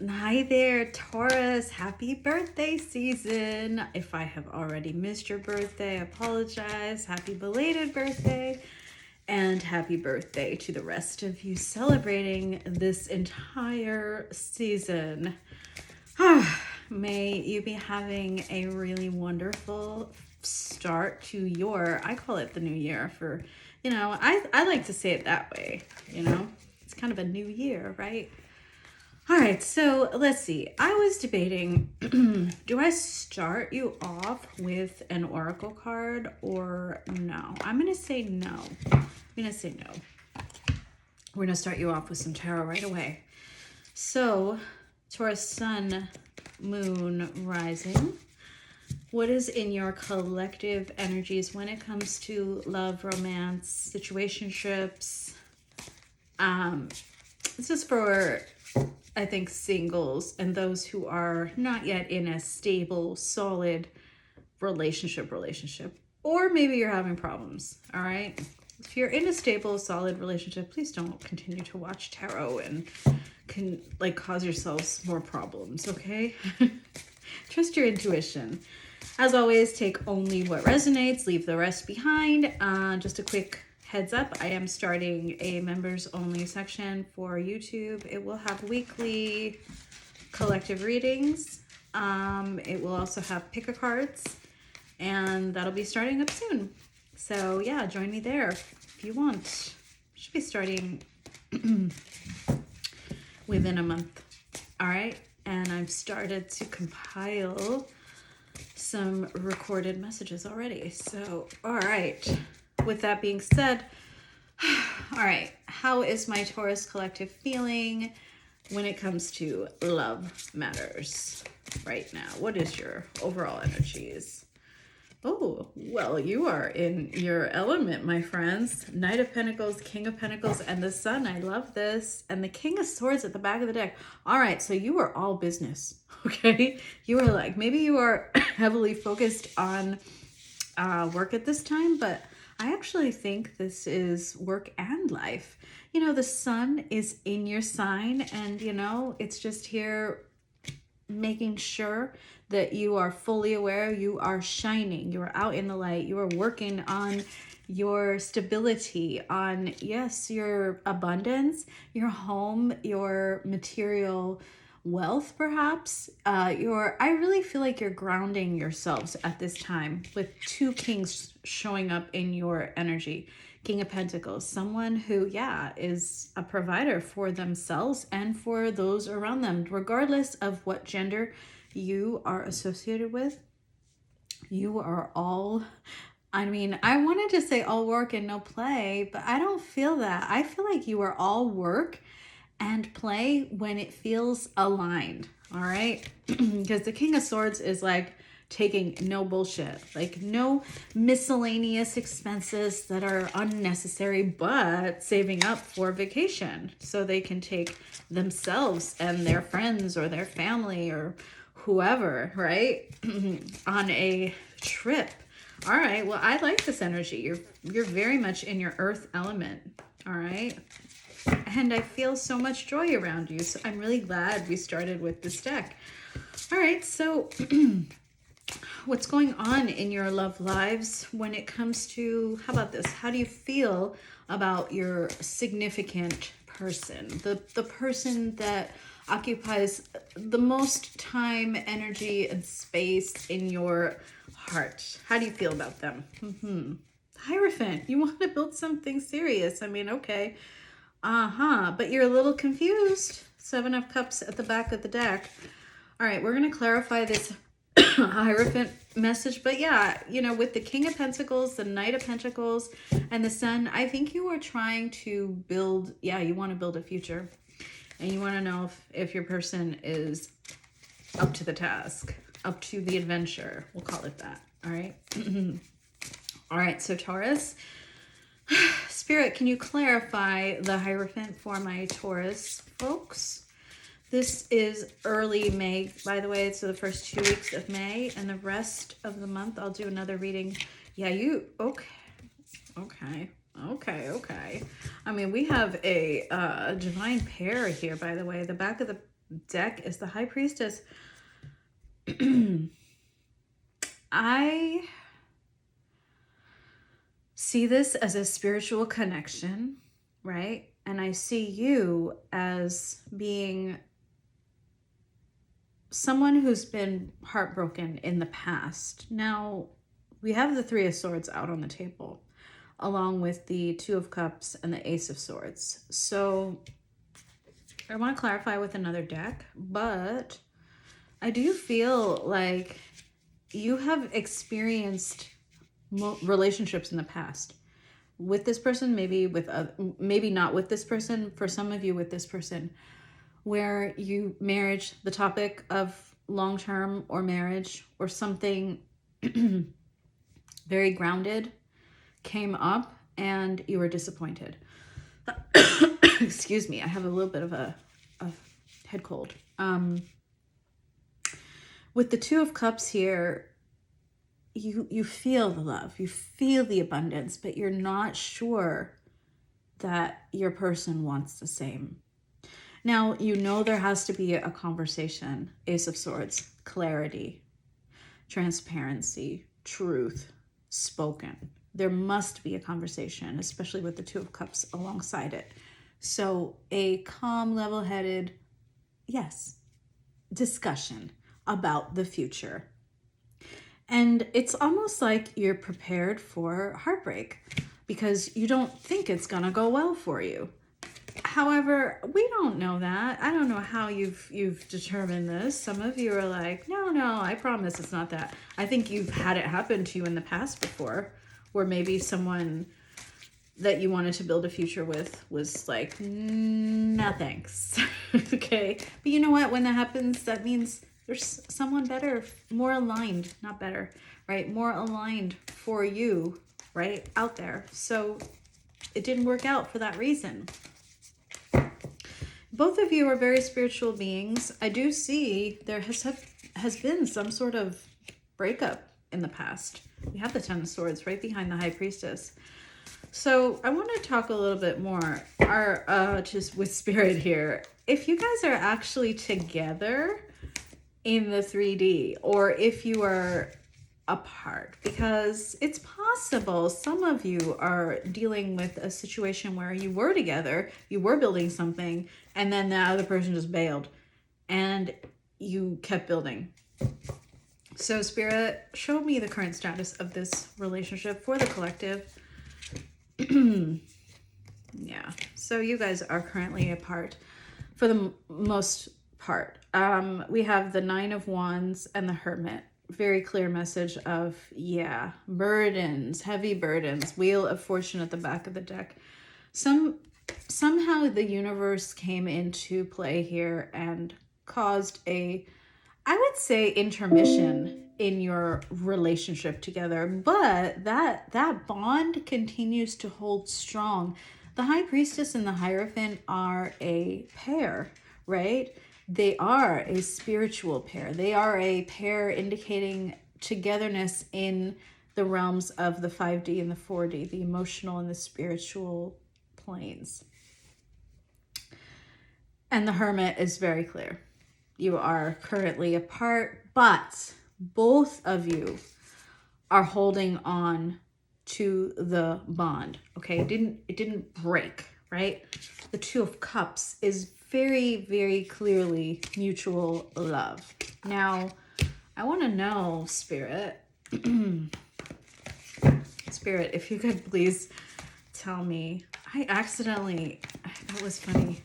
Hi there, Taurus. Happy birthday season. If I have already missed your birthday, I apologize. Happy belated birthday. And happy birthday to the rest of you celebrating this entire season. May you be having a really wonderful start to your, I call it the new year for, I like to say it that way, It's kind of a new year, right? All right, so let's see. I was debating, do I start you off with an oracle card or no? I'm going to say no. We're going to start you off with some tarot right away. So, Taurus sun, moon, rising. What is in your collective energies when it comes to love, romance, situationships? This is for, I think, singles and those who are not yet in a stable, solid relationship, or maybe you're having problems. All right. If you're in a stable, solid relationship, please don't continue to watch tarot and can cause yourselves more problems. Okay. Trust your intuition. As always, take only what resonates, leave the rest behind. Just a quick heads up, I am starting a members only section for YouTube. It will have weekly collective readings. It will also have pick-a-cards, and that'll be starting up soon. So yeah, join me there if you want. Should be starting within a month. All right, and I've started to compile some recorded messages already. So, all right. With that being said, all right, how is my Taurus collective feeling when it comes to love matters right now? What is your overall energies? Oh, well, you are in your element, my friends. Knight of Pentacles, King of Pentacles, and the Sun. I love this. And the King of Swords at the back of the deck. All right, so you are all business, okay? You are maybe you are heavily focused on work at this time, but I actually think this is work and life. The sun is in your sign, and it's just here making sure that you are fully aware, you are shining, you are out in the light, you are working on your stability, on, yes, your abundance, your home, your material wealth, perhaps. I really feel like you're grounding yourselves at this time with two kings showing up in your energy. King of Pentacles, someone who, is a provider for themselves and for those around them, regardless of what gender you are associated with. You are all, I wanted to say all work and no play, but I don't feel that. I feel like you are all work and play when it feels aligned. All right. Because the King of Swords is taking no bullshit, no miscellaneous expenses that are unnecessary, but saving up for vacation so they can take themselves and their friends or their family or whoever, right, on a trip. All right. Well, I like this energy. You're very much in your earth element. All right. And I feel so much joy around you. So I'm really glad we started with this deck. All right. So what's going on in your love lives when it comes to, how about this? How do you feel about your significant person? The person that occupies the most time, energy, and space in your heart. How do you feel about them? Hierophant, you want to build something serious. Okay. But you're a little confused. 7 of Cups at the back of the deck. All right, we're going to clarify this Hierophant message. But yeah, with the King of Pentacles, the Knight of Pentacles, and the Sun, I think you are trying to build, you want to build a future. And you want to know if your person is up to the task, up to the adventure. We'll call it that. All right. All right, so Taurus. Spirit, can you clarify the Hierophant for my Taurus folks? This is early May, by the way. It's the first 2 weeks of May, and the rest of the month I'll do another reading. Yeah, okay. We have a divine pair here, by the way. The back of the deck is the High Priestess. I see this as a spiritual connection, right? And I see you as being someone who's been heartbroken in the past. Now, we have the Three of Swords out on the table, along with the Two of Cups and the Ace of Swords. So I want to clarify with another deck, but I do feel like you have experienced relationships in the past with this person, maybe maybe not with this person, for some of you with this person, where the topic of long-term or marriage or something very grounded came up and you were disappointed. Excuse me, I have a little bit of a head cold. With the Two of Cups here, you feel the love, you feel the abundance, but you're not sure that your person wants the same. Now, you know there has to be a conversation. Ace of Swords, clarity, transparency, truth, spoken. There must be a conversation, especially with the Two of Cups alongside it. So a calm, level-headed, yes, discussion about the future. And it's almost like you're prepared for heartbreak because you don't think it's gonna go well for you. However, we don't know that. I don't know how you've determined this. Some of you are like, no, I promise it's not that. I think you've had it happen to you in the past before, where maybe someone that you wanted to build a future with was like, no thanks. Okay. But you know what? When that happens, that means there's someone better, more aligned, not better, right? More aligned for you, right? Out there. So it didn't work out for that reason. Both of you are very spiritual beings. I do see there has been some sort of breakup in the past. We have the Ten of Swords right behind the High Priestess. So I want to talk a little bit more just with Spirit here. If you guys are actually together in the 3D, or if you are apart, because it's possible some of you are dealing with a situation where you were together, you were building something, and then the other person just bailed and you kept building. So Spirit, show me the current status of this relationship for the collective. Yeah, so you guys are currently apart for the most part. We have the Nine of Wands and the Hermit. Very clear message of, yeah, burdens, heavy burdens, Wheel of Fortune at the back of the deck. Somehow the universe came into play here and caused I would say, intermission in your relationship together, but that bond continues to hold strong. The High Priestess and the Hierophant are a pair, right? They are a spiritual pair. They are a pair indicating togetherness in the realms of the 5D and the 4D, the emotional and the spiritual planes. And the Hermit is very clear. You are currently apart, but both of you are holding on to the bond. Okay, it didn't break, right? The Two of Cups is very, very clearly mutual love. Now, I want to know, Spirit, Spirit, if you could please tell me. That was funny,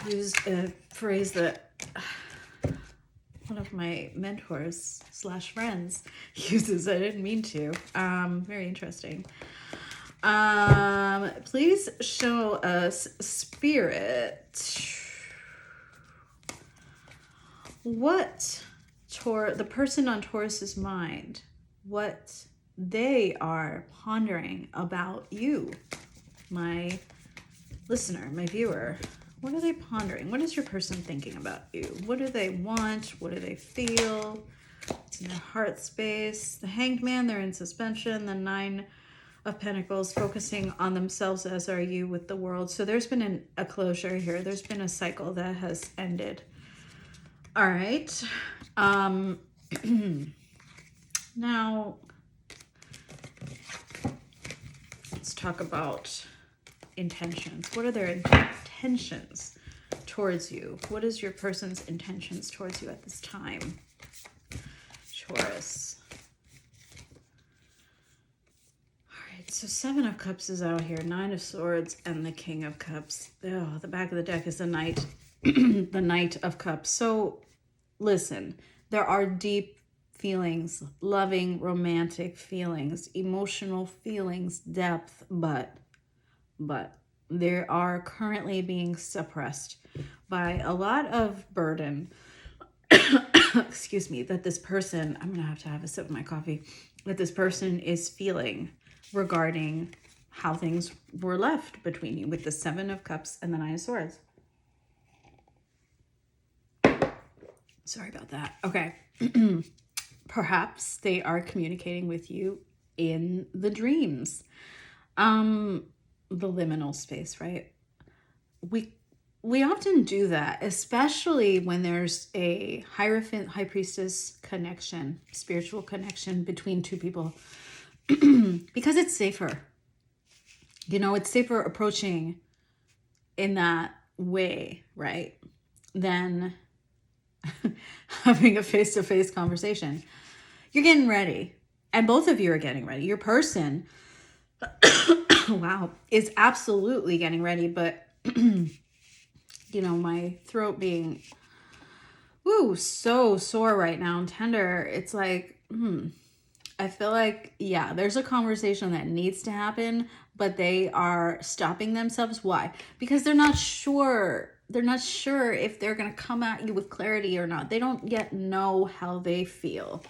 used a phrase that one of my mentors / friends uses. I didn't mean to. Very interesting. Please show us, Spirit, what the person on Taurus's mind, what they are pondering about you, my listener, my viewer. What are they pondering? What is your person thinking about you? What do they want? What do they feel? It's in their heart space. The Hanged Man, they're in suspension. The Nine of Pentacles, focusing on themselves, as are you with the world. So there's been a closure here. There's been a cycle that has ended. All right. Now, let's talk about intentions. What are their intentions towards you? What is your person's intentions towards you at this time? Taurus. All right, so 7 of Cups is out here, 9 of Swords, and the King of Cups. Oh, the back of the deck is the Knight, the Knight of Cups. So listen, there are deep feelings, loving, romantic feelings, emotional feelings, depth, but they are currently being suppressed by a lot of burden. Excuse me, that this person, I'm gonna have to have a sip of my coffee, that this person is feeling regarding how things were left between you with the 7 of Cups and the 9 of Swords. Sorry about that. Okay. Perhaps they are communicating with you in the dreams. The liminal space, right? We often do that, especially when there's a Hierophant, High Priestess connection, spiritual connection between two people, because it's safer. You know, it's safer approaching in that way, right? Than having a face-to-face conversation. You're getting ready, and both of you are getting ready. Your person, wow, is absolutely getting ready, but you know, my throat being so sore right now and tender, it's like I feel like, yeah, there's a conversation that needs to happen, but they are stopping themselves. Why? Because they're not sure if they're going to come at you with clarity or not. They don't yet know how they feel.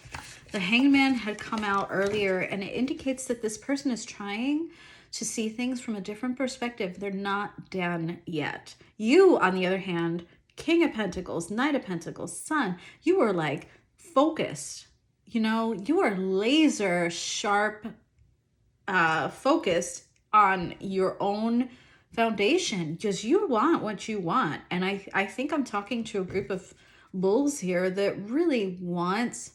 The Hangman had come out earlier, and it indicates that this person is trying to see things from a different perspective. They're not done yet. You, on the other hand, King of Pentacles, Knight of Pentacles, Sun, you are like focused. You know, you are laser sharp, focused on your own foundation, because you want what you want. And I think I'm talking to a group of bulls here that really wants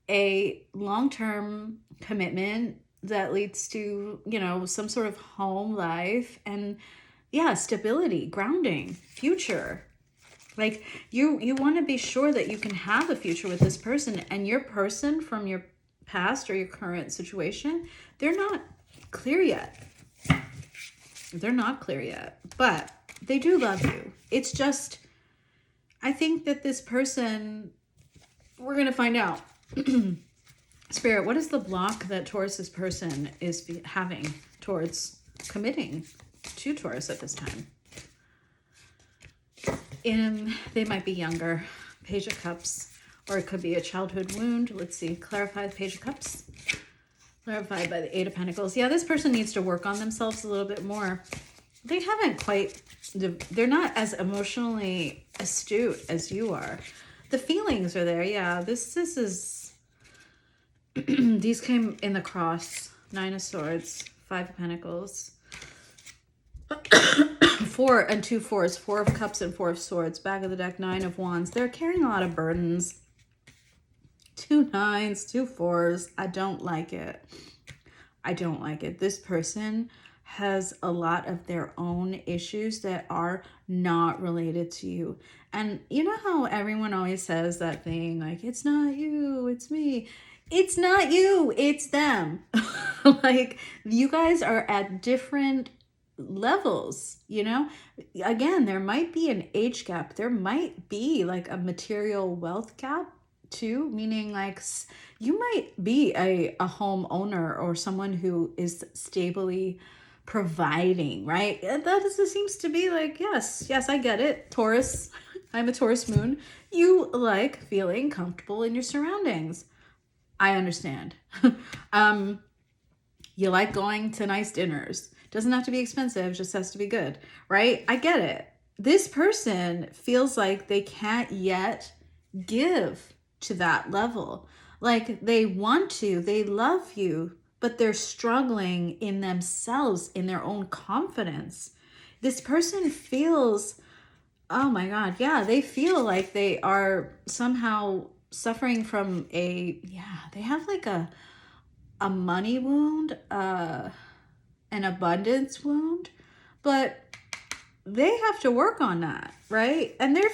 a long-term commitment that leads to, you know, some sort of home life and, yeah, stability, grounding, future. Like you want to be sure that you can have a future with this person, and your person from your past or your current situation, they're not clear yet. They're not clear yet, but they do love you. It's just, I think that this person, we're going to find out. Spirit, what is the block that Taurus's person is having towards committing to Taurus at this time? They might be younger. Page of Cups, or it could be a childhood wound. Let's see. Clarify the Page of Cups. Clarified by the 8 of Pentacles. Yeah, this person needs to work on themselves a little bit more. They haven't quite, they're not as emotionally astute as you are. The feelings are there. Yeah, this is, these came in the cross. 9 of Swords, 5 of Pentacles. 4 and 2 4s, 4 of Cups and 4 of Swords. Back of the deck, 9 of Wands. They're carrying a lot of burdens. 2 9s, 2 4s. I don't like it. I don't like it. This person has a lot of their own issues that are not related to you. And you know how everyone always says that thing, like, it's not you, it's me. It's not you, it's them. Like, you guys are at different levels, you know? Again, there might be an age gap. There might be like a material wealth gap too, meaning like you might be a homeowner or someone who is stably providing, right? That seems to be like, yes, I get it. Taurus, I'm a Taurus moon. You like feeling comfortable in your surroundings. I understand. You like going to nice dinners. Doesn't have to be expensive, just has to be good, right? I get it. This person feels like they can't yet give to that level. Like they want to, they love you, but they're struggling in themselves, in their own confidence. This person feels Oh my God. Yeah, they feel like they are somehow suffering from they have like a money wound, an abundance wound, but they have to work on that, right? And they're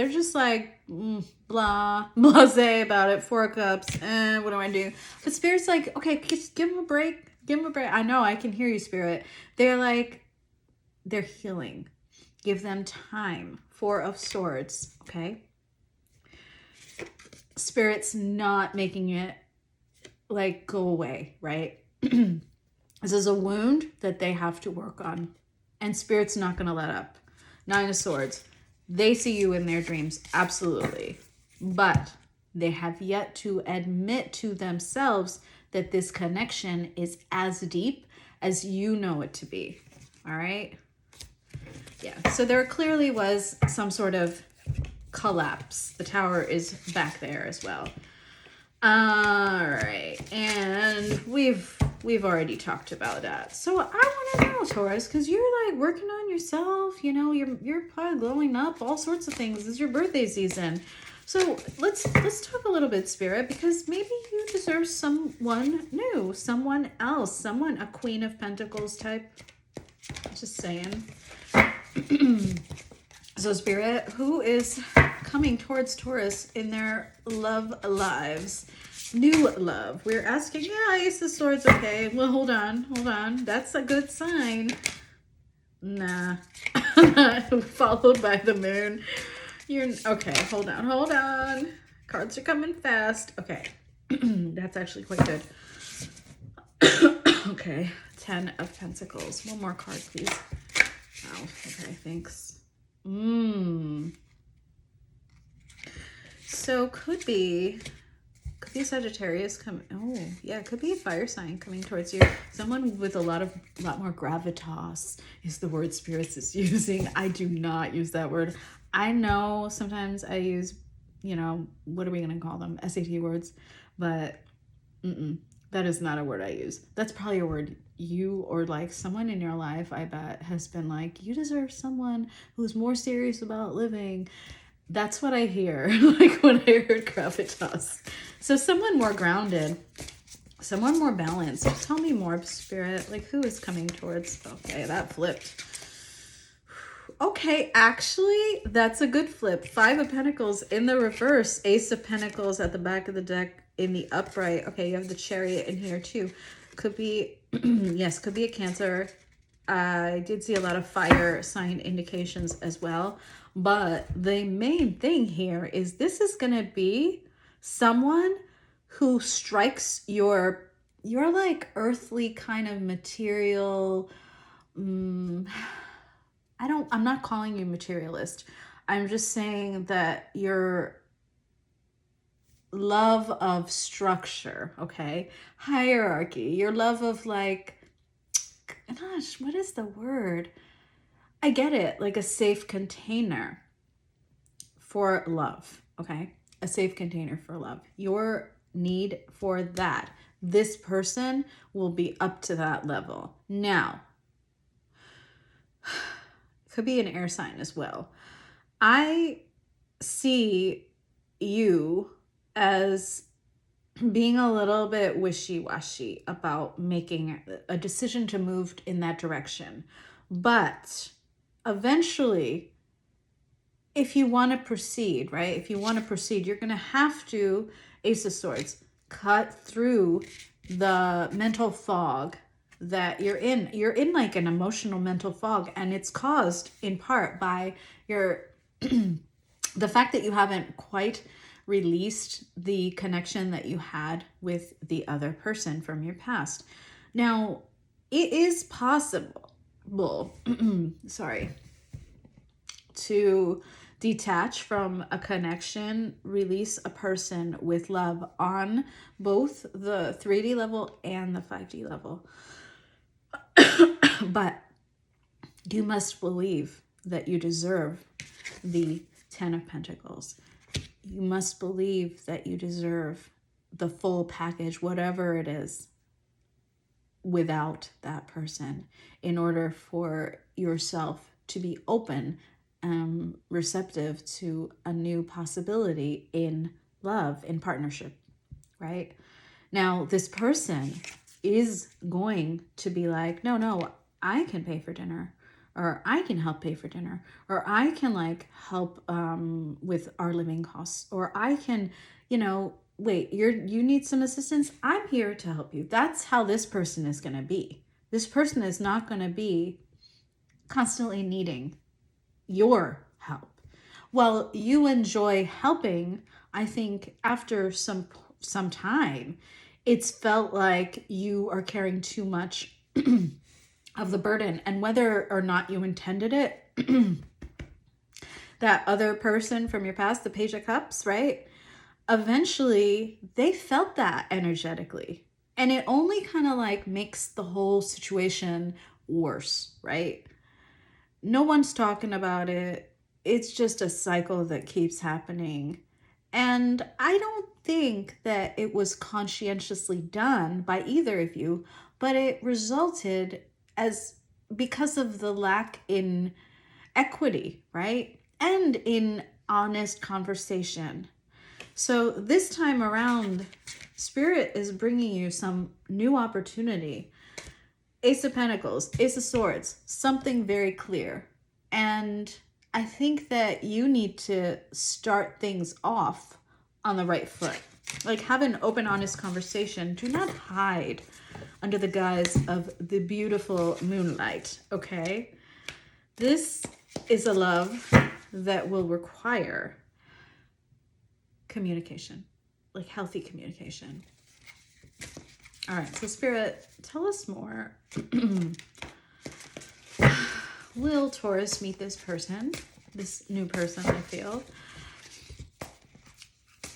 just like blah blasé about it. 4 cups. What do I do? But Spirit's like, okay, just give them a break. Give them a break. I know, I can hear you, Spirit. They're healing. Give them time. 4 of Swords. Okay. Spirit's not making it like go away, right? This is a wound that they have to work on. And Spirit's not going to let up. 9 of Swords. They see you in their dreams. Absolutely. But they have yet to admit to themselves that this connection is as deep as you know it to be. All right? Yeah. So there clearly was some sort of collapse. The Tower is back there as well. All right. And we've already talked about that. So I want to know, Taurus, because you're like working on yourself, you know, you're probably glowing up, all sorts of things. It's your birthday season. So let's talk a little bit, Spirit, because maybe you deserve someone new, someone else, a Queen of Pentacles type. Just saying. So Spirit, who is coming towards Taurus in their love lives? New love. We're asking, yeah, Ace of Swords, okay. Well, hold on. That's a good sign. Nah. Followed by the Moon. Okay, hold on. Cards are coming fast. Okay. That's actually quite good. Okay. 10 of Pentacles. One more card, please. Oh, okay, thanks. So could be Sagittarius coming. Oh, yeah, it could be a fire sign coming towards you. Someone with a lot more gravitas is the word Spirits is using. I do not use that word. I know sometimes I use, what are we going to call them? SAT words, but that is not a word I use. That's probably a word you or like someone in your life, I bet, has been like, you deserve someone who's more serious about living. That's what I hear, like when I heard gravitas. So someone more grounded, someone more balanced. Tell me more, Spirit. Like, who is coming towards? Okay, that flipped. Okay, actually, that's a good flip. 5 of Pentacles in the reverse. Ace of Pentacles at the back of the deck in the upright. Okay, you have the Chariot in here too. Could be, yes, could be a Cancer. I did see a lot of fire sign indications as well. But the main thing here is this is going to be someone who strikes your like kind of material. I'm not calling you materialist. I'm just saying that your love of structure, okay? Hierarchy, your love of like, gosh, what is the word? I get it, like a safe container for love, okay? A safe container for love. Your need for that. This person will be up to that level. Now, could be an air sign as well. I see you as being a little bit wishy-washy about making a decision to move in that direction. But eventually, if you want to proceed, right? If you want to proceed, you're going to have to, Ace of Swords, cut through the mental fog that you're in. You're in like an emotional mental fog, and it's caused in part by your the fact that you haven't quite released the connection that you had with the other person from your past. Now, it is possible, to detach from a connection, release a person with love on both the 3D level and the 5D level. But you must believe that you deserve the 10 of Pentacles. You must believe that you deserve the full package, whatever it is, without that person, in order for yourself to be open receptive to a new possibility in love, in partnership, right? Now, this person is going to be like, no, I can pay for dinner, or I can help pay for dinner, or I can like help with our living costs, or I can, wait, you need some assistance? I'm here to help you. That's how this person is going to be. This person is not going to be constantly needing your help. Well, you enjoy helping. I think after some time, it's felt like you are carrying too much of the burden, and whether or not you intended it, that other person from your past, the Page of Cups, right? Eventually, they felt that energetically, and it only kind of like makes the whole situation worse, right? No one's talking about it. It's just a cycle that keeps happening. And I don't think that it was conscientiously done by either of you, but it resulted as because of the lack in equity, right? And in honest conversation. So this time around, Spirit is bringing you some new opportunity. Ace of Pentacles, Ace of Swords, something very clear. And I think that you need to start things off on the right foot. Like, have an open, honest conversation. Do not hide under the guise of the beautiful moonlight, okay? This is a love that will require communication, like healthy communication. All right, so Spirit, tell us more. Will Taurus meet this person, this new person, I feel,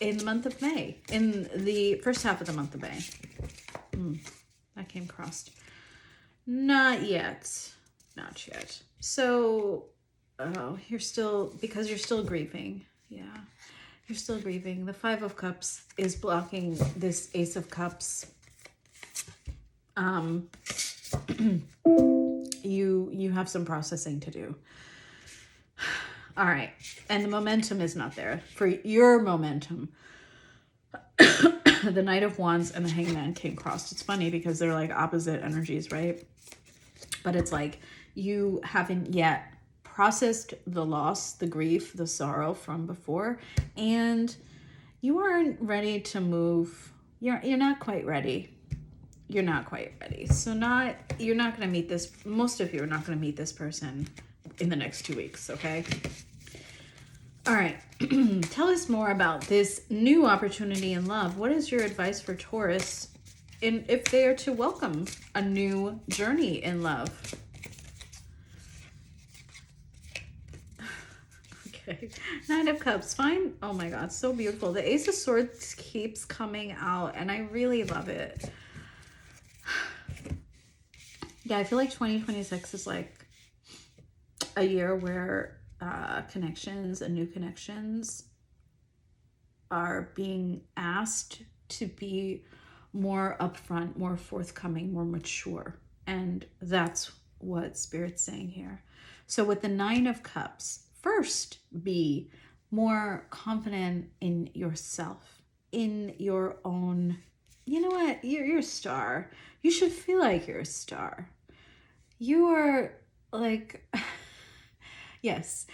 in the month of May, in the first half of the month of May? That came crossed. Not yet. Not yet. So, you're still grieving. Yeah, you're still grieving. The Five of Cups is blocking this Ace of Cups. You have some processing to do. All right. And the momentum is not there. For your momentum, the Knight of Wands and the Hangman came crossed. It's funny because they're like opposite energies, right? But it's like you haven't yet processed the loss, the grief, the sorrow from before, and you aren't ready to move. You're not quite ready. You're not quite ready. So you're not going to meet this, most of you are not going to meet this person in the next 2 weeks, okay? All right. Tell us more about this new opportunity in love. What is your advice for Taurus if they are to welcome a new journey in love? Okay. Nine of Cups. Fine. Oh my God. So beautiful. The Ace of Swords keeps coming out and I really love it. Yeah, I feel like 2026 is like a year where connections and new connections are being asked to be more upfront, more forthcoming, more mature. And that's what Spirit's saying here. So with the Nine of Cups, first be more confident in yourself, in your own, you know what, you're a star. You should feel like you're a star. You are like, yes.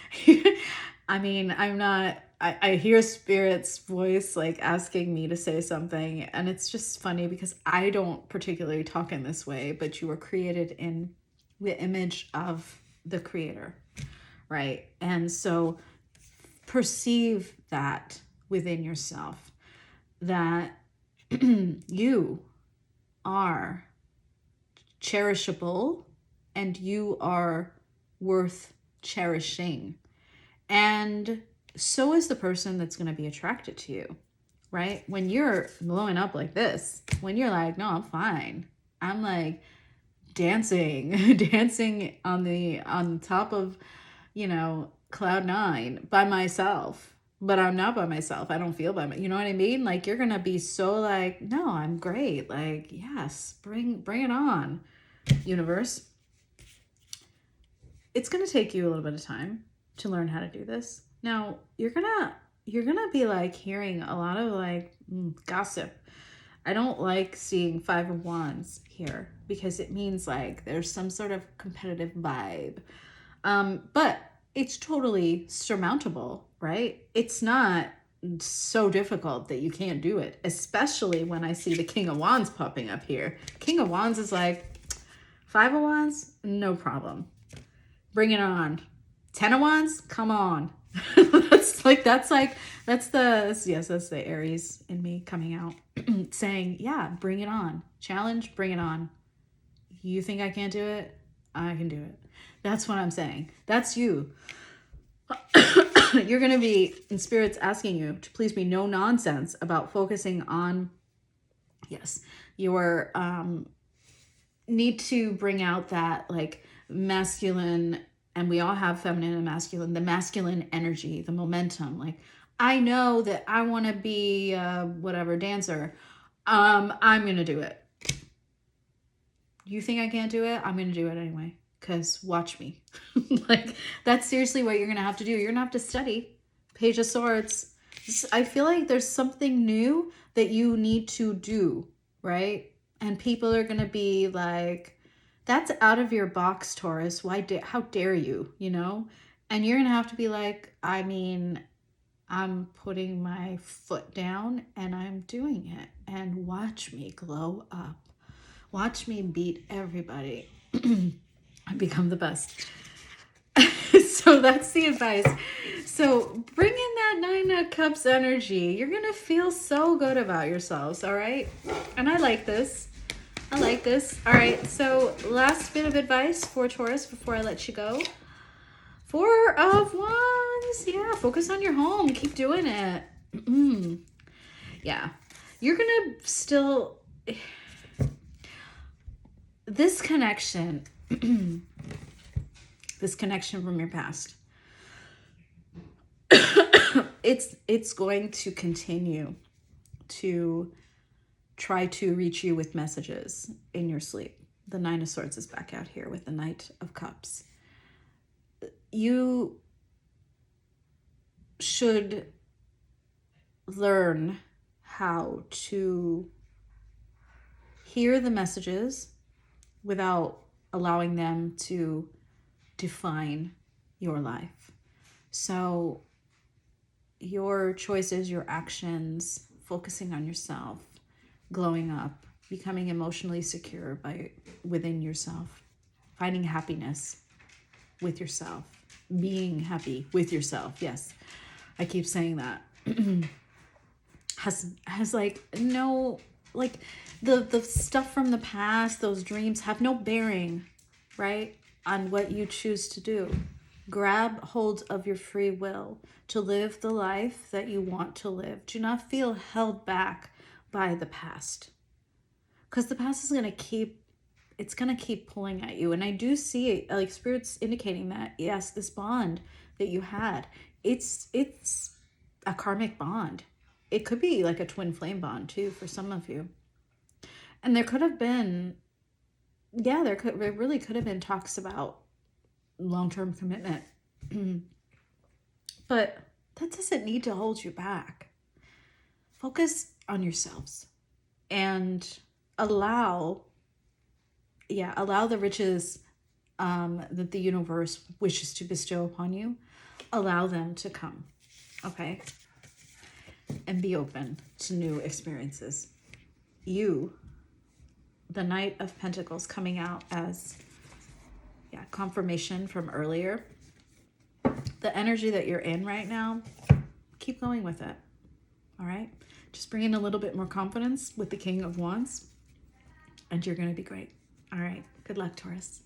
I mean, I hear Spirit's voice like asking me to say something, and it's just funny because I don't particularly talk in this way, but you were created in the image of the Creator, right? And so perceive that within yourself, that you are cherishable and you are worth cherishing. And so is the person that's going to be attracted to you, right? When you're glowing up like this, when you're like, no, I'm fine. I'm like dancing on top of, cloud 9 by myself, but I'm not by myself. I don't feel by myself. You know what I mean? Like, you're going to be so like, no, I'm great. Like, yes, bring it on, universe. It's going to take you a little bit of time. to learn how to do this. Now, you're gonna be like hearing a lot of like gossip. I don't like seeing 5 of Wands here because it means like there's some sort of competitive vibe. But it's totally surmountable, right? It's not so difficult that you can't do it, especially when I see the King of Wands popping up here. King of Wands is like 5 of Wands, no problem. Bring it on. 10 of Wands, come on. that's the Aries in me coming out saying, yeah, bring it on. Challenge, bring it on. You think I can't do it? I can do it. That's what I'm saying. That's you. You're going to be in spirits asking you to please be no nonsense about focusing on, yes, your need to bring out that like masculine, and we all have feminine and masculine, the masculine energy, the momentum. Like, I know that I want to be whatever dancer. I'm going to do it. You think I can't do it? I'm going to do it anyway. Because watch me. Like, that's seriously what you're going to have to do. You're going to have to study. Page of Swords. I feel like there's something new that you need to do, right? And people are going to be like, that's out of your box, Taurus. How dare you, you know? And you're going to have to be like, I mean, I'm putting my foot down and I'm doing it. And watch me glow up. Watch me beat everybody. I become the best. So that's the advice. So bring in that 9 of Cups energy. You're going to feel so good about yourselves, all right? And I like this. I like this. All right, so last bit of advice for Taurus before I let you go. 4 of Wands. Yeah, focus on your home. Keep doing it. Yeah. You're going to still... This connection... this connection from your past, it's going to continue to try to reach you with messages in your sleep. The 9 of Swords is back out here with the Knight of Cups. You should learn how to hear the messages without allowing them to define your life. So your choices, your actions, focusing on yourself, glowing up, becoming emotionally secure within yourself, finding happiness with yourself, being happy with yourself. Yes, I keep saying that. has like no, like the stuff from the past, those dreams have no bearing, right, on what you choose to do. Grab hold of your free will to live the life that you want to live. Do not feel held back by the past, because the past is going to keep pulling at you. And I do see it, like spirits indicating that, yes, this bond that you had, it's a karmic bond. It could be like a twin flame bond too for some of you. And there could have been, there really could have been talks about long-term commitment. But that doesn't need to hold you back. Focus on yourselves and allow the riches that the universe wishes to bestow upon you. Allow them to come, okay? And be open to new experiences. You, the Knight of Pentacles, coming out as confirmation from earlier. The energy that you're in right now, keep going with it, all right? Just bring in a little bit more confidence with the King of Wands, and you're going to be great. All right, good luck, Taurus.